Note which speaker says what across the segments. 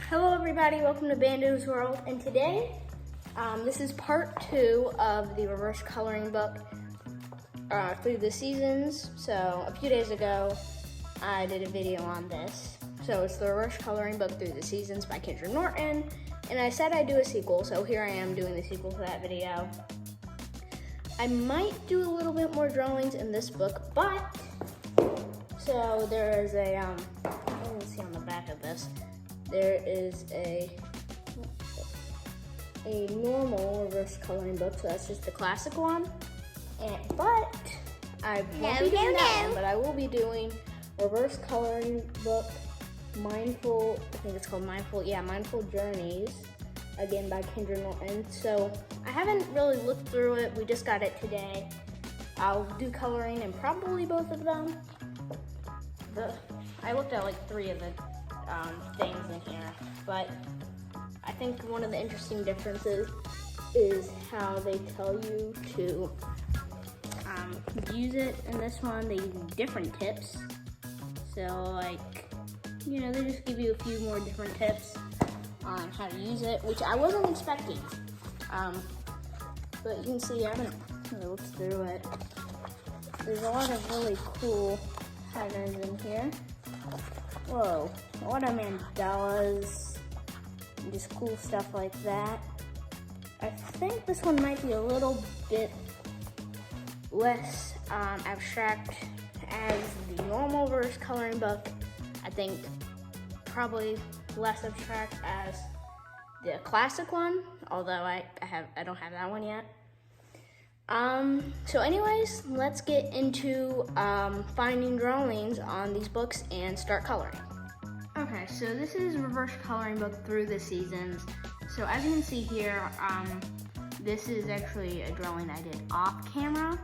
Speaker 1: Hello everybody, welcome to Bando's World, and today, this is part 2 of the reverse coloring book through the seasons. So a few days ago, I did a video on this. So it's the reverse coloring book through the seasons by Kendra Norton, and I said I'd do a sequel, so here I am doing the sequel to that video. I might do a little bit more drawings in this book, but, so there is a, you can see on the back of this, there is a normal reverse coloring book, so that's just the classic one. But I won't be doing that one, but I will be doing reverse coloring book Mindful, I think it's called Mindful Journeys, again by Kendra Norton. So I haven't really looked through it, we just got it today. I'll do coloring in probably both of them. I looked at like 3 of the things in here, but I think one of the interesting differences is how they tell you to use it. In this one, they give you different tips. So like, you know, they just give you a few more different tips on how to use it, which I wasn't expecting. But you can see I haven't really looked through it. There's a lot of really cool patterns in here. Whoa, a lot of mandalas and just cool stuff like that. I think this one might be a little bit less abstract as the normal reverse coloring book. I think probably less abstract as the classic one, although I don't have that one yet. So anyways, let's get into finding drawings on these books and start coloring. Okay, so this is reverse coloring book through the seasons. So as you can see here, this is actually a drawing I did off camera,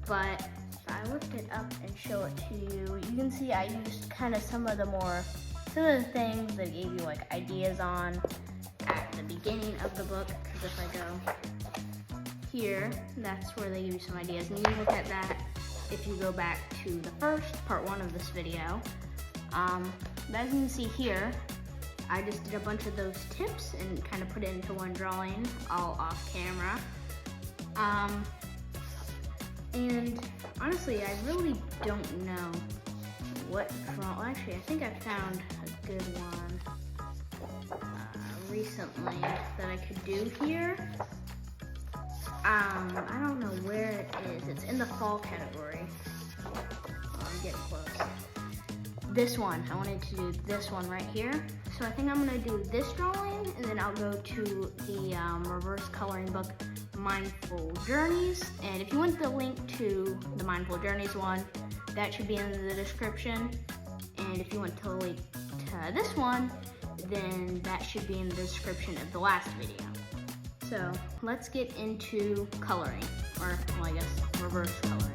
Speaker 1: but if I lift it up and show it to you, you can see I used kind of some of the things they gave you like ideas on at the beginning of the book, because if I go here, that's where they give you some ideas, and you can look at that if you go back to the first part 1 of this video. But as you can see here, I just did a bunch of those tips and kind of put it into one drawing, all off camera. And honestly, I really don't know what draw. Actually, I think I found a good one recently that I could do here. I don't know where it is. It's in the fall category. Oh, I'm getting close. This one, I wanted to do this one right here. So I think I'm gonna do this drawing, and then I'll go to the reverse coloring book, Mindful Journeys. And if you want the link to the Mindful Journeys one, that should be in the description. And if you want to link to this one, then that should be in the description of the last video. So let's get into coloring, or well, I guess reverse coloring.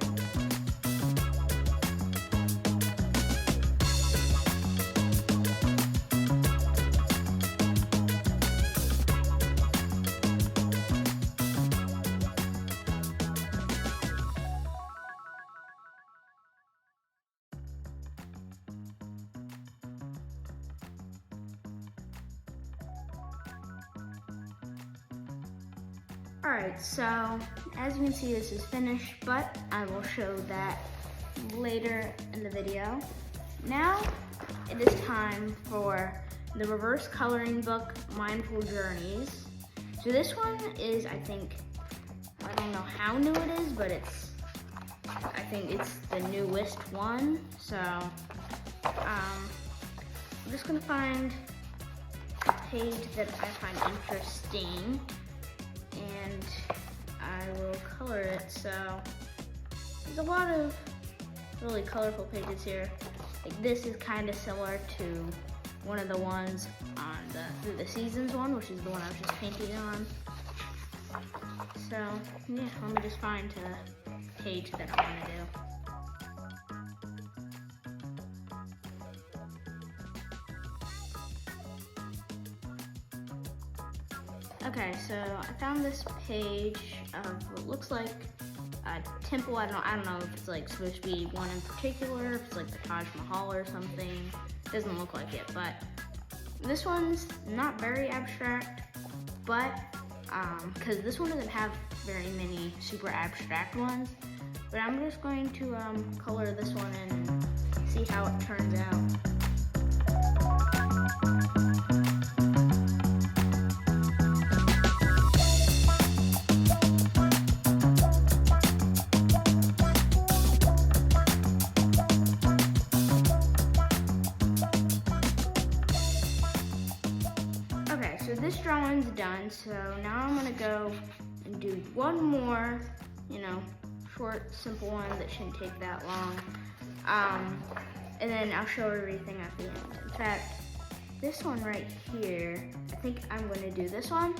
Speaker 1: Alright, so as you can see, this is finished, but I will show that later in the video. Now it is time for the reverse coloring book, Mindful Journeys. So this one is, I don't know how new it is, but I think it's the newest one. So I'm just gonna find a page that I find interesting, and I will color it. So there's a lot of really colorful pages here. Like this is kind of similar to one of the ones on the Through the Seasons one, which is the one I was just painting on. So yeah, let me just find a page that I want to do. Okay, so I found this page of what looks like a temple. I don't know if it's like supposed to be one in particular, if it's like the Taj Mahal or something. It doesn't look like it, but this one's not very abstract, but because this one doesn't have very many super abstract ones, but I'm just going to color this one in and see how it turns out. Okay, so this drawing's done, so now I'm gonna go and do one more, short, simple one that shouldn't take that long. And then I'll show everything at the end. In fact, this one right here, I think I'm gonna do this one.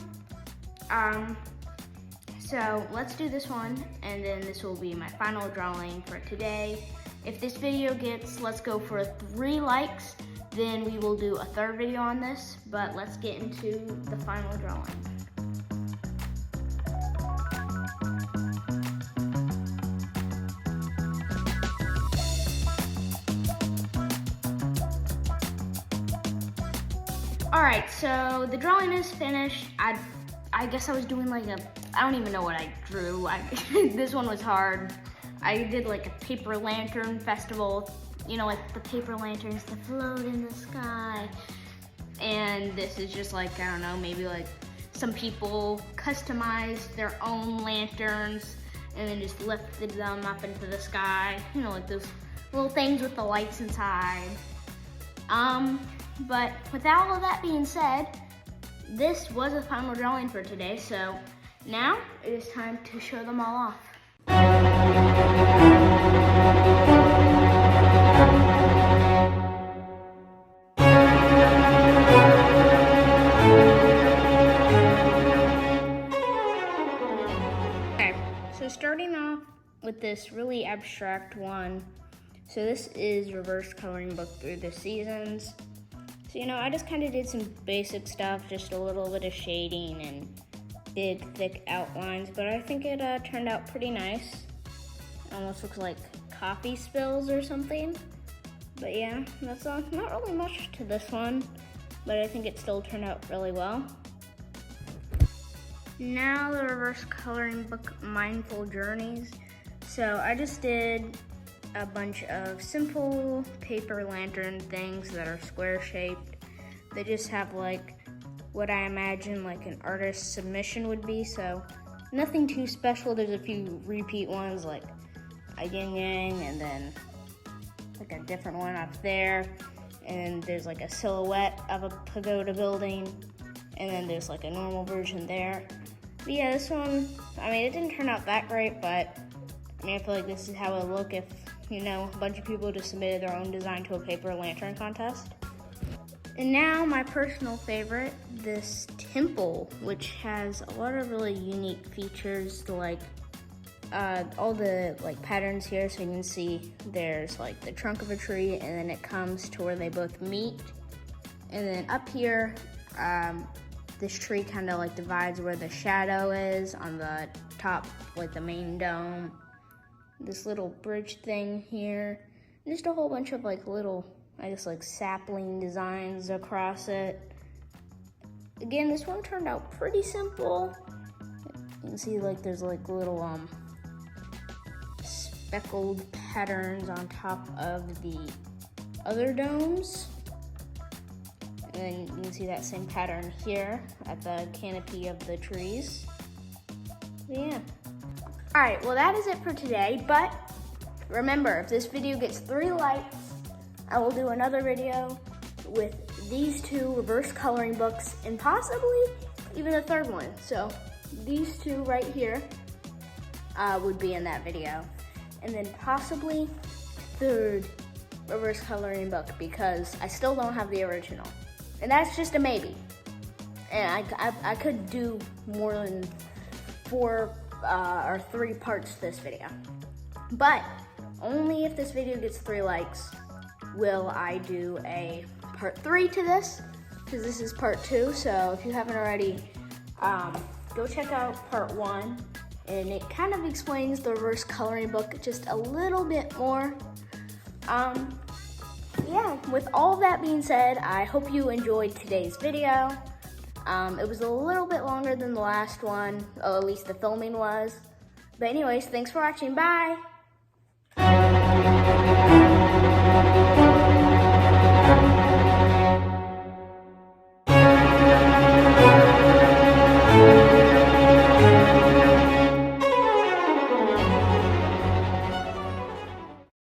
Speaker 1: So let's do this one, and then this will be my final drawing for today. If this video gets, let's go for 3 likes, then we will do a third video on this, but let's get into the final drawing. All right, so the drawing is finished. I guess I was doing like I don't even know what I drew. This one was hard. I did like a paper lantern festival, like the paper lanterns that float in the sky. And this is just like, I don't know, maybe like some people customized their own lanterns and then just lifted them up into the sky. Like those little things with the lights inside. But with all of that being said, this was the final drawing for today, so now it is time to show them all off. Okay, so starting off with this really abstract one. So this is reverse coloring book through the seasons. So, I just kind of did some basic stuff, just a little bit of shading and big, thick outlines, but I think it turned out pretty nice. Almost looks like coffee spills or something. But yeah, that's not really much to this one, but I think it still turned out really well. Now the reverse coloring book Mindful Journeys. So I just did a bunch of simple paper lantern things that are square shaped. They just have like what I imagine like an artist's submission would be, so nothing too special. There's a few repeat ones like a yin yang and then like a different one up there, and there's like a silhouette of a pagoda building, and then there's like a normal version there. But yeah, this one, it didn't turn out that great, but I feel like this is how it would look if a bunch of people just submitted their own design to a paper lantern contest. And now my personal favorite, this temple, which has a lot of really unique features, like all the patterns here. So you can see there's like the trunk of a tree, and then it comes to where they both meet. And then up here, this tree kind of divides where the shadow is on the top, like the main dome. This little bridge thing here, and just a whole bunch of little, sapling designs across it. Again, this one turned out pretty simple. You can see there's little speckled patterns on top of the other domes. And then you can see that same pattern here at the canopy of the trees. But yeah. All right, well that is it for today, but remember, if this video gets 3 likes, I will do another video with these 2 reverse coloring books and possibly even a third one. So these 2 right here would be in that video. And then possibly third reverse coloring book, because I still don't have the original. And that's just a maybe. And I could do more than 4 or 3 parts to this video. But only if this video gets 3 likes will I do a part 3 to this, because this is part 2. So if you haven't already, go check out part 1, and it kind of explains the reverse coloring book just a little bit more. yeah, with all that being said, I hope you enjoyed today's video. It was a little bit longer than the last one, or at least the filming was. But anyways, thanks for watching. Bye.